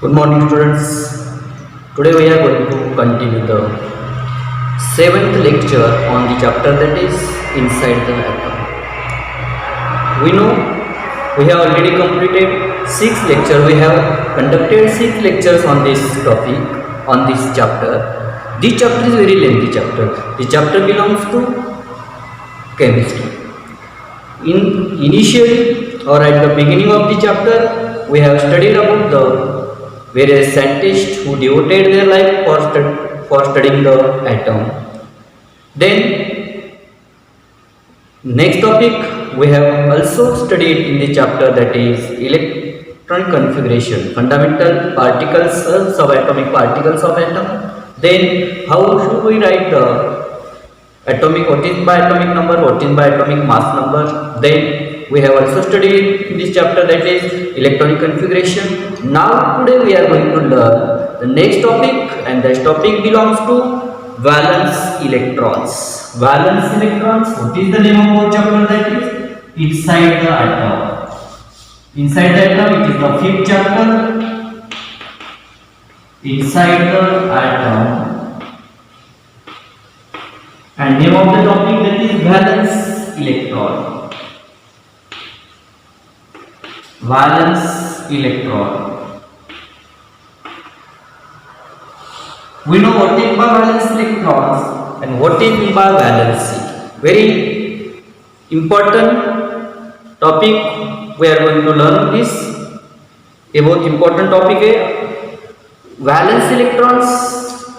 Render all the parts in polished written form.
Good morning, students. Today we are going to continue the seventh lecture on the chapter that is inside the atom. We know we have already completed 6 lectures. We have conducted 6 lectures on this topic, on this chapter. This chapter is very lengthy chapter. This chapter belongs to chemistry. Initially or at the beginning of the chapter, we have studied about the various scientists who devoted their life for studying the atom. Then next topic we have also studied in the chapter that is electron configuration, fundamental particles, subatomic particles of atom. Then how should we write the atomic, what is by atomic number, what is by atomic mass number. Then we have also studied in this chapter that is electronic configuration. Now today we are going to learn the next topic, and this topic belongs to valence electrons. Valence electrons, what is the name of our chapter? That is inside the atom. Inside the atom, it is the 5th chapter. Inside the atom, and name of the topic that is valence electron. Valence electron. We know what is by valence electrons and what is by valency. Very important topic we are going to learn this. ये बहुत important topic है. Valence electrons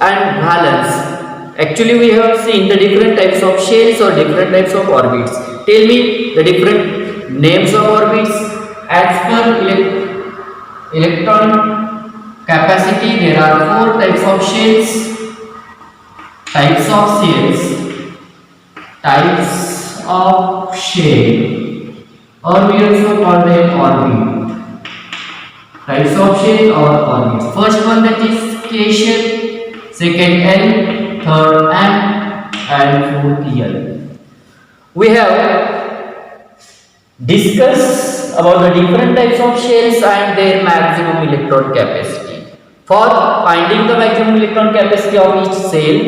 and valence. Actually we have seen the different types of shells or different types of orbits. Tell me the different names of orbits. As per electron capacity, there are 4 types of shells. Types of shells. Types of shell, or we also call them orbit. Types of shell or orbit. First one that is K shell, second L, third M, and fourth L. We have discussed about the different types of shells and their maximum electron capacity. For finding the maximum electron capacity of each cell,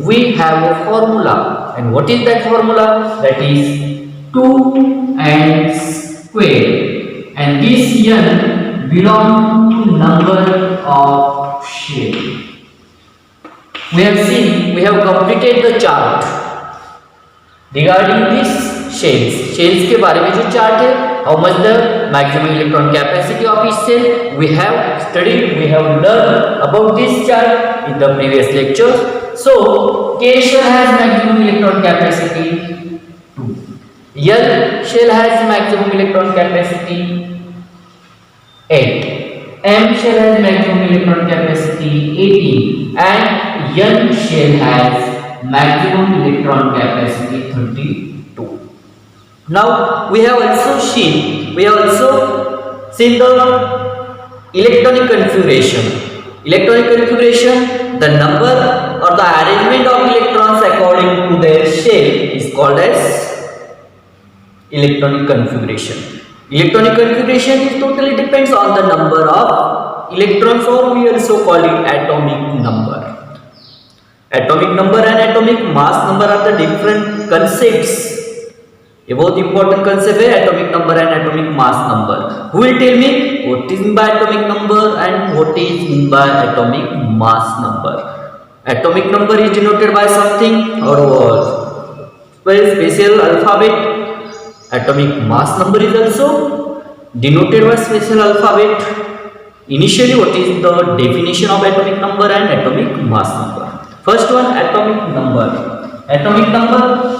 we have a formula. And what is that formula? That is 2n square. And this n belongs to number of shells. We have seen, we have completed the chart regarding this shells के बारे में जो chart है, how much the maximum electron capacity of each cell, we have studied, we have learned about this chart in the previous lectures. So K shell has maximum electron capacity 2, L shell has maximum electron capacity 8, M shell has maximum electron capacity 18, and N shell has maximum electron capacity 32. Now we have also seen the electronic configuration. Electronic configuration, the number or the arrangement of electrons according to their shell is called as electronic configuration. Electronic configuration is totally depends on the number of electrons, or we also call it atomic number. Atomic number and atomic mass number are the different concepts. ये बहुत important concept है, atomic number and atomic mass number. Who will tell me what is meant by atomic number and what is meant by atomic mass number? Atomic number is denoted by something or special alphabet. Atomic mass number is also denoted by special alphabet. Initially, what is the definition of atomic number and atomic mass number? First one, atomic number. Atomic number,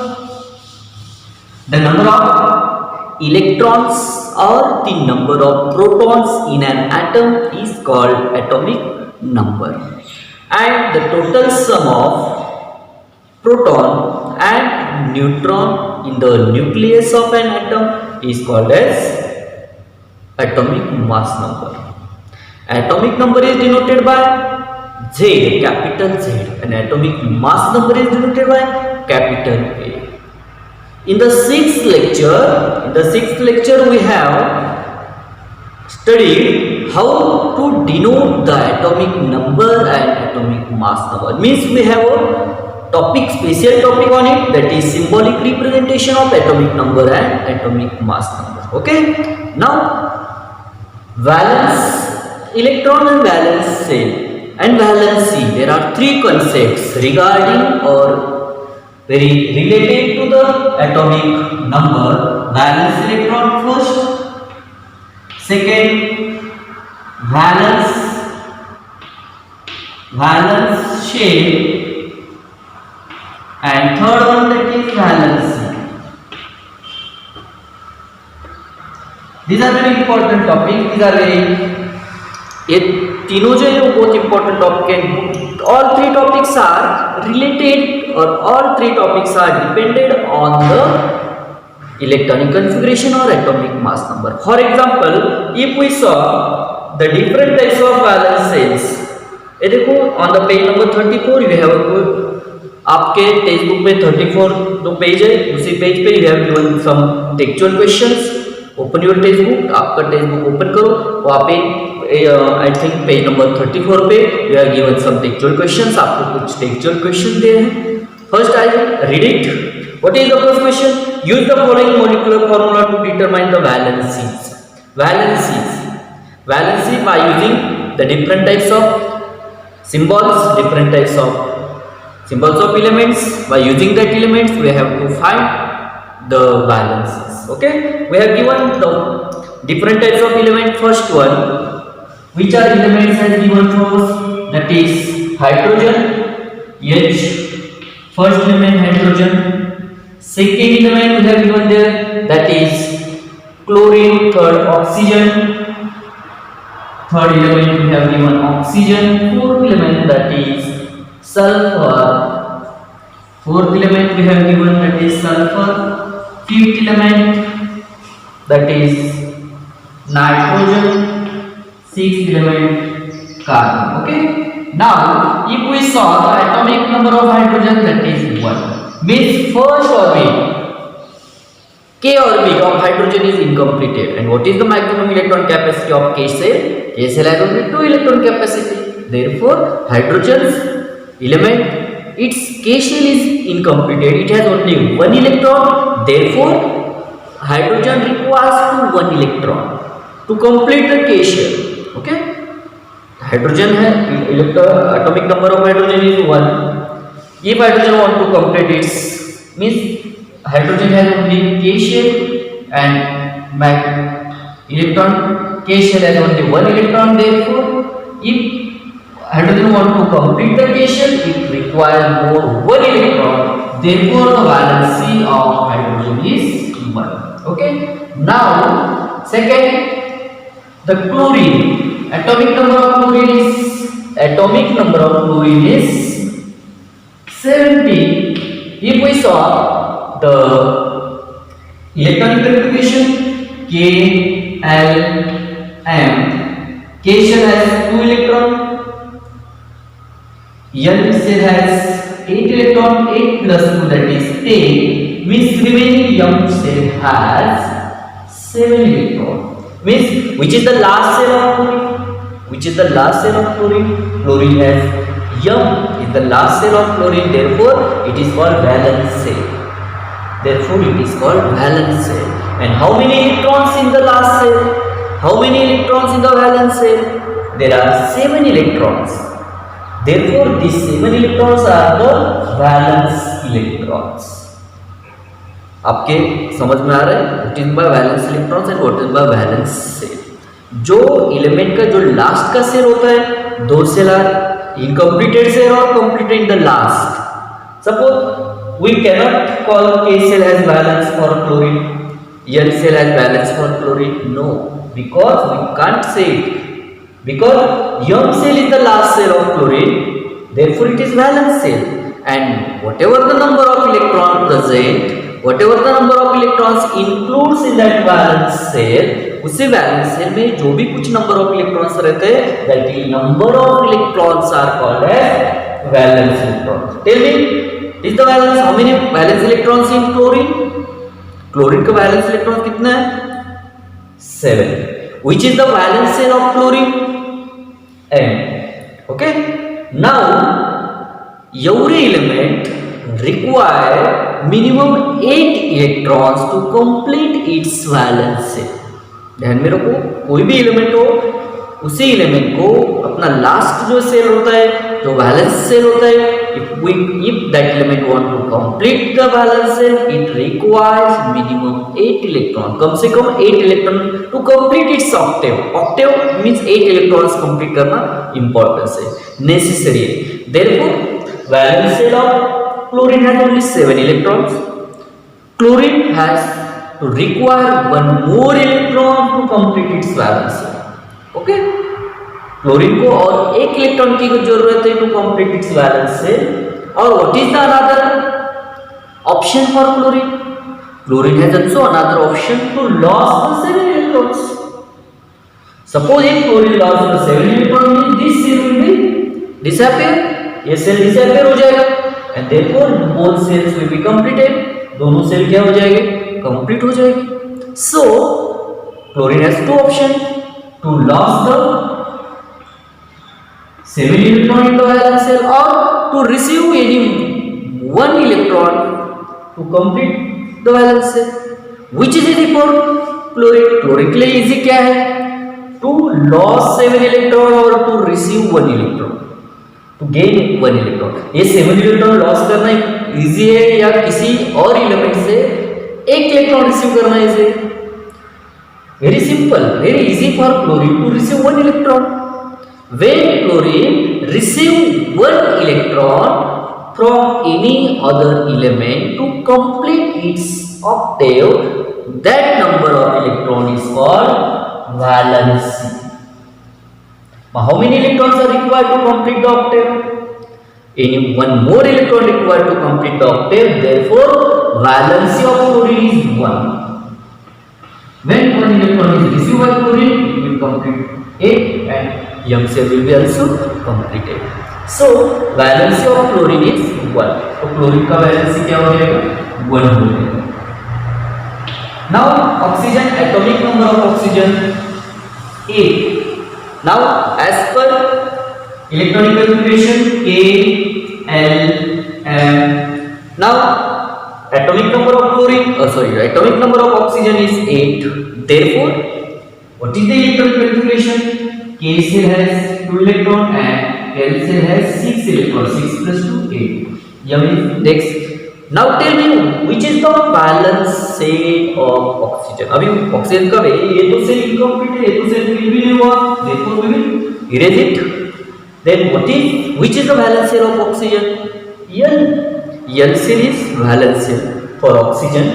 the number of electrons or the number of protons in an atom is called atomic number. And the total sum of proton and neutron in the nucleus of an atom is called as atomic mass number. Atomic number is denoted by Z, capital Z, and atomic mass number is denoted by capital A. In the sixth lecture we have studied how to denote the atomic number and atomic mass number. Means we have a topic, special topic on it, that is symbolic representation of atomic number and atomic mass number. Okay. Now valence electron and valence cell and valency. There are three concepts regarding or very related to the atomic number. Valence electron first, second valence shell, and third one, that is valency. These are very important topics. These are very, ये तीनों जो है वो बहुत important topic हैं. All three topics are related or all three topics are dependent on the electronic configuration or atomic mass number. For example, if we saw the different types of valence cells, ये देखो on the page number 34 you have a आपके text book में 34 जो page है, उसी page पे you have given some textual questions. Open your text book, आपका text book open करो, वहाँ पे आई थिंक पेज नंबर 34 पे you have given some textual questions. आपको कुछ टेक्सचुअल क्वेश्चन दिए हैं. First I read it. What is the first question? Use the following molecular formula to determine the valencies. Valency by using the different types of symbols, different types of symbols of elements. By using that elements we have to find the valencies. Okay, we have given the different types of element. First one, which are elements as given first, that is hydrogen, H. First element hydrogen. Second element we have given there, that is chlorine. Third oxygen. Third element we have given oxygen. Fourth element, that is sulfur. Fourth element we have given, that is sulfur. Fifth element, that is nitrogen. Sixth element, carbon. Okay. Now, if we saw the atomic number of hydrogen, that is 1. Means first orbit, k orbit of hydrogen is incompleted. And what is the maximum electron capacity of K cell? K cell has only 2 electron capacity. Therefore, hydrogen's element, its K shell is incompleted. It has only 1 electron. Therefore, hydrogen requires 1 electron to complete the K shell. Okay. Hydrogen है, atomic number of hydrogen is 1. If hydrogen want to complete its, means hydrogen has only K shell and electron K shell has only 1 electron. Therefore, if hydrogen want to complete the K shell, it requires more 1 electron. Therefore, the valency of hydrogen is 1. Okay. Now, second, the chlorine. Atomic number of chlorine is 70. If we saw the electronic configuration, K, L, M, K shell has 2 electron, L shell has 8 electron, 8 plus 2, that is 10. Means remaining M shell has 7 electron. Means which is the last cell of chlorine? Which is the last cell of chlorine? Chlorine has M is the last cell of chlorine. Therefore, it is called valence cell. Therefore, it is called valence cell. And how many electrons in the last cell? How many electrons in the valence cell? There are 7 electrons. Therefore, these 7 electrons are the valence electrons. आपके समझ में आ रहा है? What is by valence electrons and what is by valence cell? जो element का जो last का shell होता है, दो सेल आर इनकम्प्लीटेड सेल और completed in the last. Suppose we cannot call K cell as valence for chlorine, L cell as valence for chlorine. No, because we can't say it. Because M cell is the last cell of chlorine, therefore it is valence cell. And whatever the number of electrons present, whatever the number of electrons includes in that valence cell, उसी valence shell में जो भी कुछ number of electrons रहते हैं, that the number of electrons are called as valence electrons. Tell me, is the valence, how many valence electrons in chlorine? Chlorine का valence electron कितना है? 7. which is the valence shell of chlorine? N. Okay. Now every element require minimum 8 electrons to complete its valence shell. ध्यान में रखो, कोई भी element हो उसी एलिमेंट को अपना लास्ट जो सेल होता है, जो वैलेंस सेल होता है, if that element want to complete the valence cell, it requires minimum 8 electron, कम से कम 8 electron to complete its octave. Octave means 8 electrons complete करना importance है, necessary है. Therefore valence cell of chlorine has only 7 electrons. Chlorine has to require one more electron to complete its valence cell. Okay, chlorine को और एक electron की जरूरत है to complete its valence cell. और what is the another option for chlorine? Chlorine has also another option to loss the 7 electrons. Suppose if chlorine loss the 7 electron, this cell will be disappear. ये cell disappear हो जाएगा and therefore both cells will be completed. दोनों cell क्या हो जाएंगे? Complete हो जाएगी. So chlorine has to option to lose the 7 electron in the valence cell or to receive any 1 electron to complete the valence cell. Which is easy for chlorine? Chlorine के लिए easy क्या है? To lose 7 electron or to receive 1 electron, to gain 1 electron. ये 7 electron loss करना easy है या किसी और एलिमेंट से एक इलेक्ट्रॉन रिसीव करना easy? Very simple, very easy for chlorine to receive 1 electron. When chlorine receive 1 electron from any other element to complete its octave, that number of electron is called valency. How many electrons are required to complete the octave? Any one more electron required to complete the octave. Therefore, valency of chlorine is 1. When 1 electron is received by chlorine, it will complete 8 and young cell will be also completed. So valency of chlorine is 1. तो chlorine का valency क्या हो जाएगा? 1 हो जाएगा. Now oxygen, atomic number of oxygen 8. Now as per electronic configuration K, L, M. Now atomic number of chlorine, atomic number of oxygen is 8. Therefore, what is the electronic configuration? K cell has 2 electron and L cell has 6 electron. 6 plus 2, 8. Yummy. Next. Now tell me which is the valence shell of oxygen. अभी oxygen का ये तो cell incomplete है, ये तो cell fill भी नहीं हुआ. Therefore, we will erase it. Then which is the valence shell of oxygen? L. L cell is valence cell for oxygen.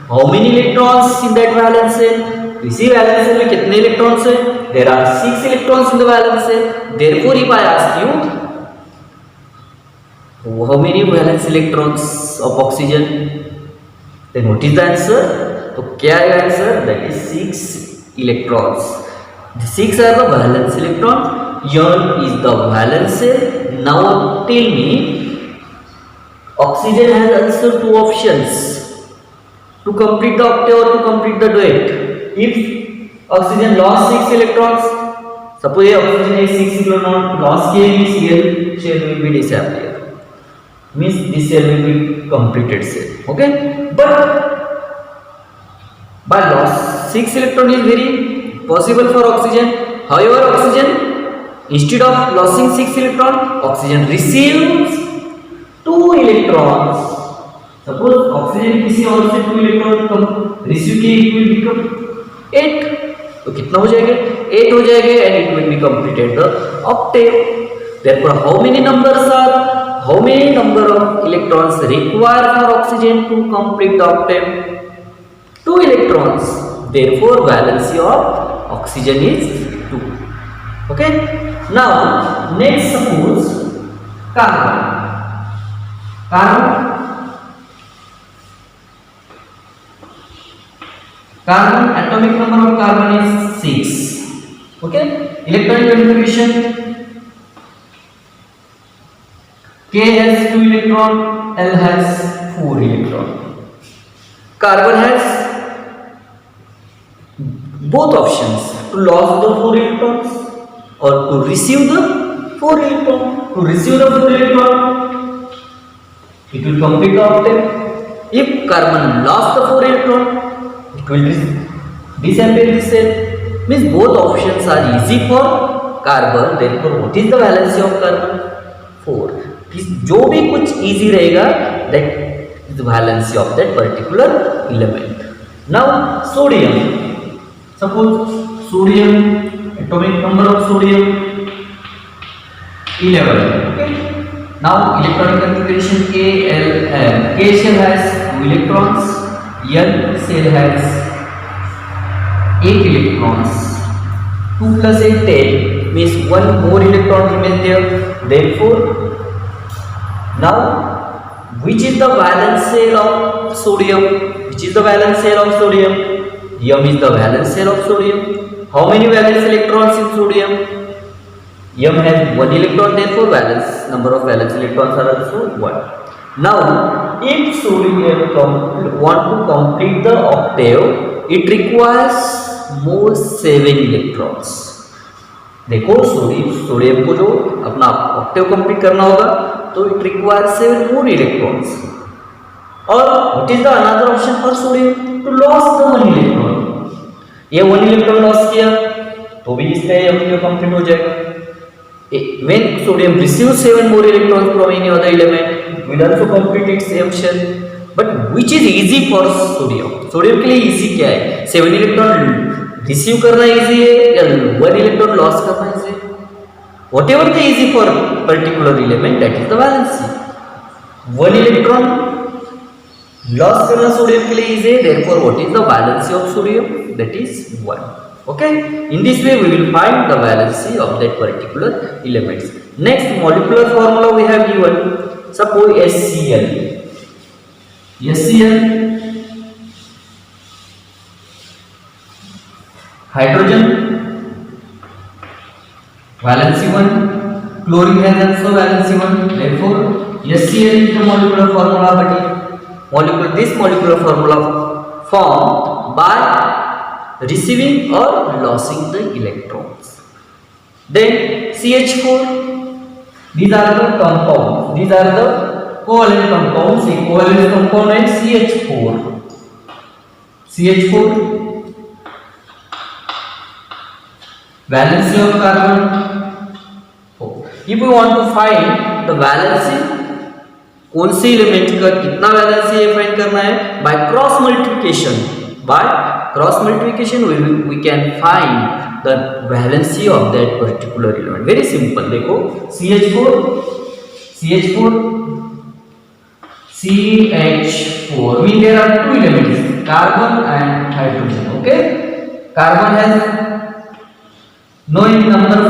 How many electrons in that valence cell? इसी valence cell में कितने electrons हैं? There are 6 electrons in the valence cell. Therefore, if I ask you, how many valence electrons of oxygen? Then what is the answer? तो क्या है answer? That is 6 electrons. The 6 are the valence electron. Here is the valence cell. Now tell me. Oxygen has also 2 options to complete the octave or to complete the duet. If oxygen lost 6 electrons, suppose oxygen has 6 electrons lost किए means L shell will be disappear. Means this cell will be completed cell. Okay, but by loss 6 electron is very possible for oxygen. However, oxygen instead of losing 6 electron, oxygen receives 2 electrons. Suppose oxygen किसी और से 2 electron receive किए, it will become 8. तो कितना हो जाएगा? 8 हो जाएगा and it will be completed the octave. Therefore, how many number of electrons required for oxygen to complete the octave? 2 electrons. Therefore, valency of oxygen is 2. Okay. Now next, suppose carbon. Carbon atomic number of carbon is 6. Okay, electronic configuration K has 2 electron, L has 4 electron. Carbon has both options, to lose the 4 electrons or to receive the 4 electron. To receive the 4 electron, it will complete the octet. If carbon lost the 4 electron, it will disappear this cell. Means both options are easy for carbon. Therefore, what is the valency of carbon? 4. जो भी कुछ easy रहेगा, that is the valency of that particular element. Now sodium. Suppose sodium, atomic number of sodium 11. Okay. Now electronic configuration K shell has 2 electrons, N shell has 8 electrons. 2 plus 8 10 means 1 more electron remains there. Therefore, now which is the valence shell of sodium? Which is the valence shell of sodium? M is the valence shell of sodium. How many valence electrons in sodium? M has 1 electron, therefore valence number of valence electrons are also 1. Now, if sodium want to complete the octave, it requires more 7 electrons. देखो sodium को जो अपना octave complete करना होगा तो it requires 7 more electrons. और what is the another option for sodium? To loss the 1 electron. ये 1 electron loss किया तो भी इसका ऑक्टेव कंप्लीट हो जाएगा. When sodium receives 7 more electrons from any other element, it will also complete its M shell. But which is easy for sodium? Sodium के लिए easy क्या है? 7 इलेक्ट्रॉन रिसीव करना इजी है या 1 इलेक्ट्रॉन लॉस करना इजी है? Whatever the easy for particular element, that is the valency. 1 electron loss करना सोडियम के लिए इजी है. Therefore, what is the valency of sodium? That is 1. Okay. In this way, we will find the valency of that particular elements. Next molecular formula we have given. Suppose HCl. HCl, hydrogen, valency 1. Chlorine has also valency 1. Therefore, HCl is the molecular formula. But this molecular formula formed by receiving or losing the electrons. Then CH4. These are the compounds. These are the covalent compounds. A covalent compound is CH4. CH4. Valency of carbon. If we want to find the valency, कौन से element का कितना valency है find करना है? By cross multiplication. By cross multiplication we can find the valency of that particular element. Very simple. देखो CH4 mean there are 2 elements, carbon and hydrogen. Okay, carbon has no number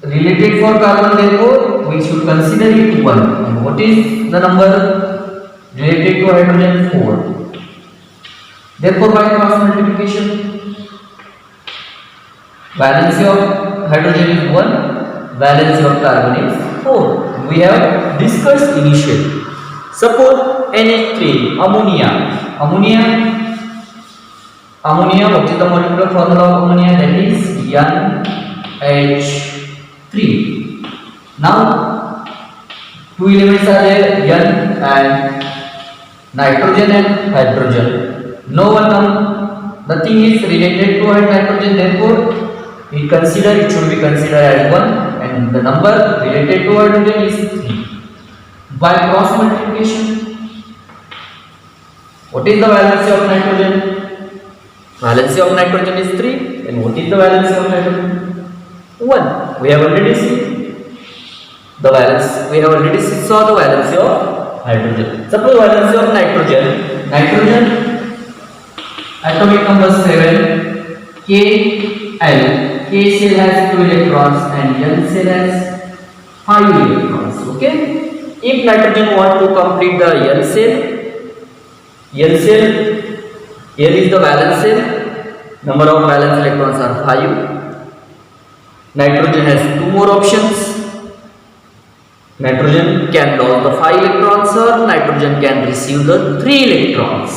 related for carbon, therefore we should consider it 1. And what is the number related to hydrogen? 4. Therefore, by cross multiplication, valency of hydrogen is 1, valency of carbon is 4. We have discussed initially. Suppose NH3, ammonia. Ammonia, what is the molecular formula of ammonia? That is NH3. Now, 2 elements are there, N and nitrogen and hydrogen. Nothing is related to nitrogen, therefore it should be considered as 1, and the number related to hydrogen is 3. By cross multiplication, what is the valency of nitrogen? Valency of nitrogen is 3, and what is the valency of hydrogen? 1. We have already seen the valence. We have already saw the valency of hydrogen. Suppose valency of nitrogen. Atomic number 7, Kl. K shell has 2 electrons and N shell has 5 electrons. Okay. If nitrogen want to complete the N shell, here is the valence shell. Number of valence electrons are 5. Nitrogen has 2 more options. Nitrogen can lose the 5 electrons or nitrogen can receive the 3 electrons.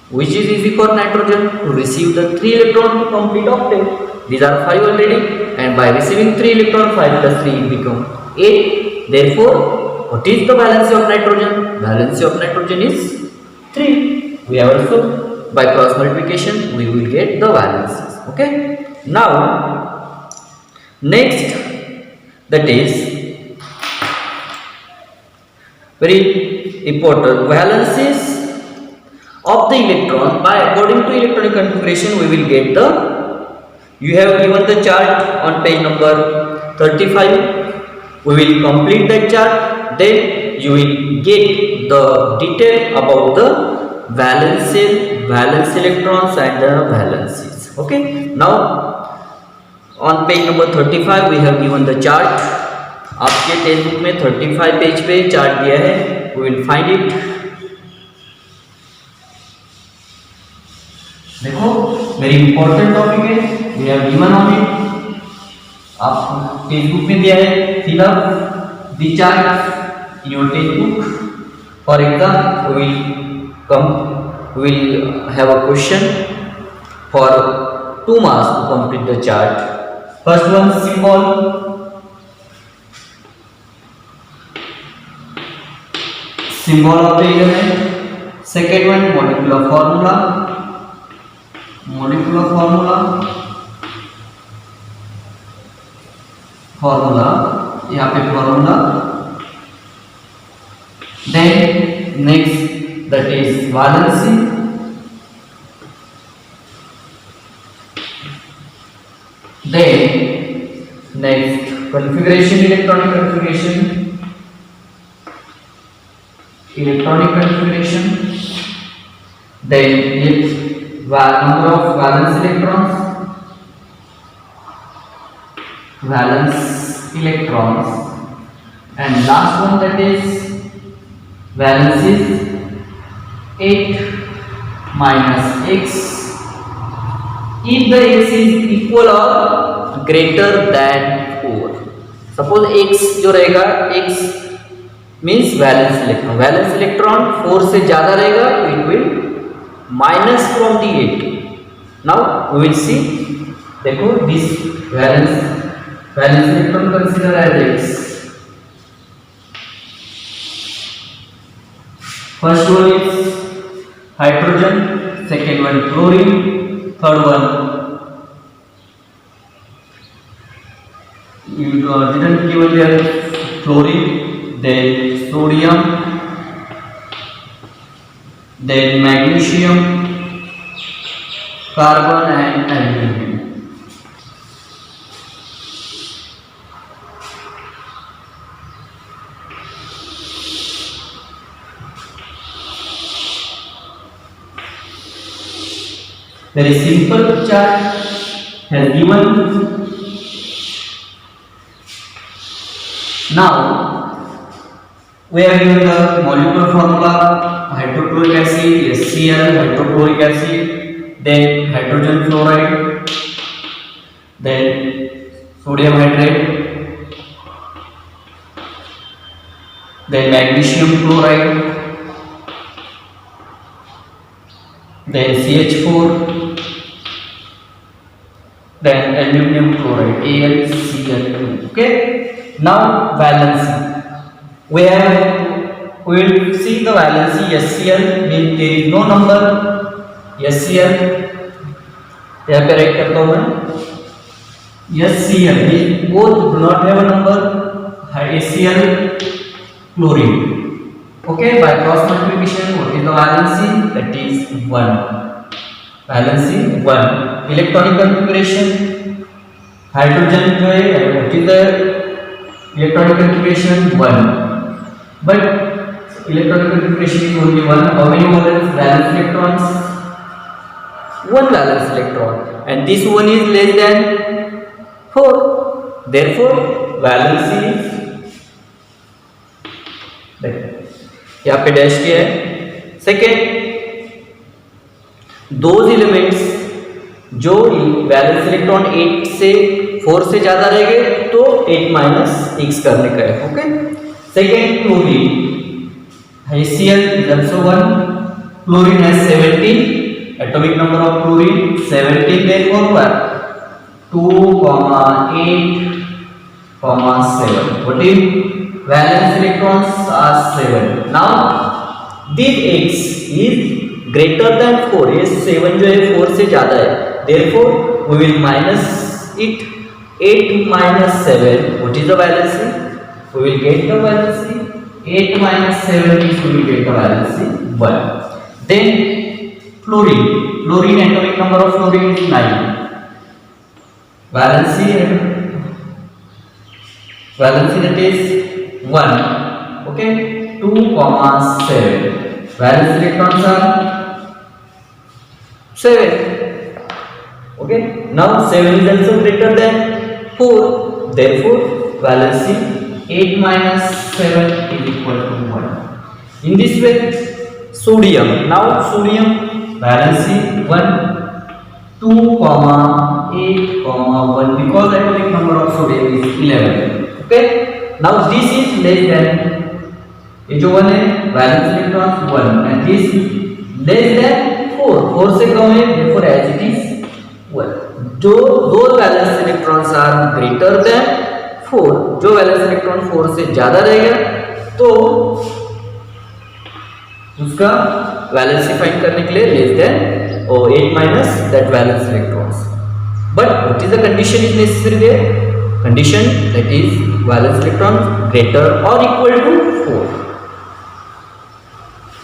which is easy for nitrogen to receive the 3 electron to complete octet. These are 5 already, and by receiving 3 electron, 5 plus 3 become 8. Therefore, what is the valency of nitrogen? Valency of nitrogen is 3. We have also, by cross multiplication, we will get the valencies. Okay. Now, next, that is very important, valencies of the electron. By according to electronic configuration, we will get the, you have given the chart on page number 35. We will complete that chart, then you will get the detail about the valence electrons and the valencies. Okay. Now on page number 35 we have given the chart. आपके text book में 35 page पे chart दिया है. We will find it. देखो, very important topic है. We have given on it. आप text book में दिया है. Fill up the chart in your text book. For example, we will have a question for 2 marks to complete the chart. First one, symbol. Symbol of the element. Second one, molecular formula. यहाँ पे formula. Then next, that is valency. Then next, configuration, electronic configuration. Then number of valence electrons, and last one, that is valencies 8 minus x if the x is equal or greater than 4. Suppose x जो रहेगा, x means valence electron 4 से ज़्यादा रहेगा तो it will minus from the 8. Now we will see. देखो, this valence electron consider as x. First one is hydrogen, second one chlorine, third one you didn't given there chlorine, then sodium, then magnesium, carbon and aluminum. Very simple chart has given. Now we are given the molecular formula: hydrochloric acid, HCl, hydrochloric acid, then hydrogen fluoride, then sodium hydrate, then magnesium chloride, then CH4, then aluminum chloride, AlCl2. Okay. Now valency. We will see the valency. HCl means there is no number. HCl यहाँ पे right करता हूँ मैं. HCl means both do not have a number. HCl chlorine. Okay, by cross multiplication, what is the valency? That is 1. Valency 1. Electronic configuration. Hydrogen जो है, what is the electronic configuration? 1. But electronic configuration is only 1. How many valence electrons? 1 valence electron, and this one is less than 4. Therefore, valency is यहाँ पे dash किया है. Second, those elements जो valence electron 8 से 4 से ज्यादा रहेंगे तो 8 माइनस x करने का है. Okay. Second, chlorine HCl is also 1. Chlorine has 17. atomic number of fluorine 17, therefore what 2, 8, 7. What is valence electrons are 7. Now this x is greater than 4. ये 7 जो है 4 से ज्यादा है, therefore we will minus it. 8 minus 7, what is the valency? We will get the valency. 8 minus 7 is we will get the valency 1. Then fluorine atomic number of fluorine is 9. Valency that is 1. Okay, 2, 7. Valence electrons are 7. Okay, now 7 is also greater than 4, therefore valency 8 minus 7 is equal to 1. In this way, sodium, now sodium valency 1, 2, 8, 1, because atomic number of sodium is 11. Okay, now this is less than, ये जो 1 है valence electrons 1 and this less than 4 से कम है, therefore as it is 1. जो दो valence electrons are greater than 4, जो valence electron 4 से ज्यादा रहेगा तो उसका वैलेंसी फाइंड करने के लिए less than 8 minus that valence electrons. But what is the condition is necessary there? Condition that is valence electron greater or equal to 4.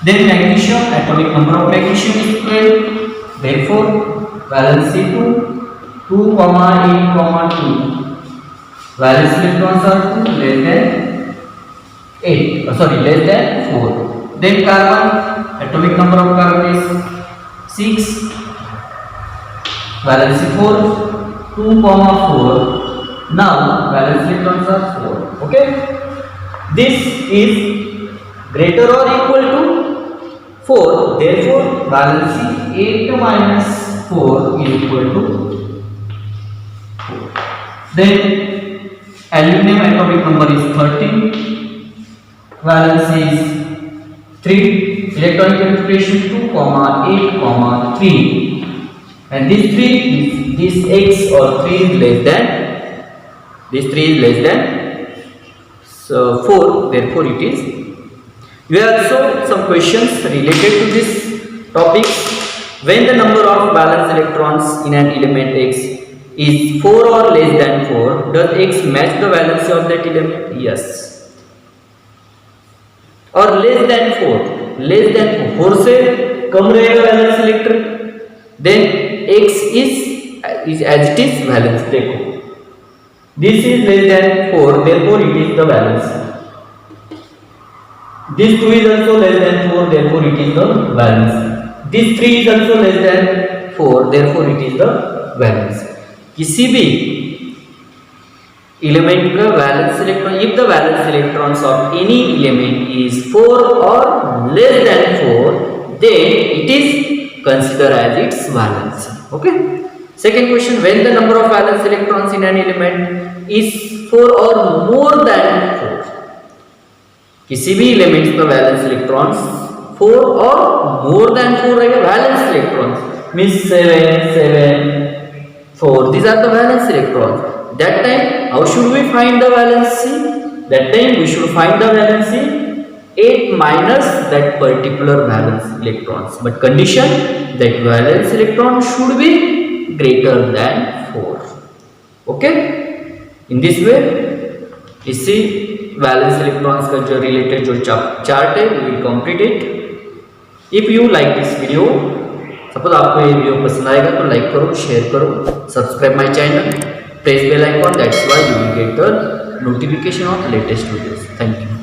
Then magnesium, atomic number of magnesium is 12, therefore valency 2, 8, 2. Valence electrons are 2 less than 4. Then carbon, atomic number of carbon is 6. Valency 4, 2, 4. Now valence electrons are 4. Okay, this is greater or equal to 4, therefore valency 8 minus 4 is equal to 4. Then aluminum atomic number is 13, valence is 3, electronic configuration 2, 8, 3, and this 3 is this x or 3 is less than, this 3 is less than 4, therefore it is. You have also some questions related to this topic. When the number of valence electrons in an element X is 4 or less than 4, does X match the valency of that element? Yes. Or less than 4, 4 से कम रहेगा valence electron, then X is as it is valence. देखो, this is less than 4, therefore it is the valence. This 2 is also less than 4, therefore it is the valence. This 3 is also less than 4, therefore it is the valence. किसी भी element का valence electron, if the valence electrons of any element is 4 or less than 4, then it is considered as its valence. Okay. Second question, when the number of valence electrons in an element is 4 or more than 4, किसी भी elements का valence electrons 4 और more than 4 रहेगा. Valence electrons means 7, 4, these are the valence electrons. That time how should we find the valency? That time we should find the valency 8 minus that particular valence electrons, but condition that valence electron should be greater than 4. Okay, in this way इसी valence electrons का जो related जो chart है we will complete it. If you like this video, suppose आपको ये video पसंद आएगा तो लाइक करो, शेयर करो, subscribe my channel, press bell icon, that's why you will get the notification of latest videos. Thank you.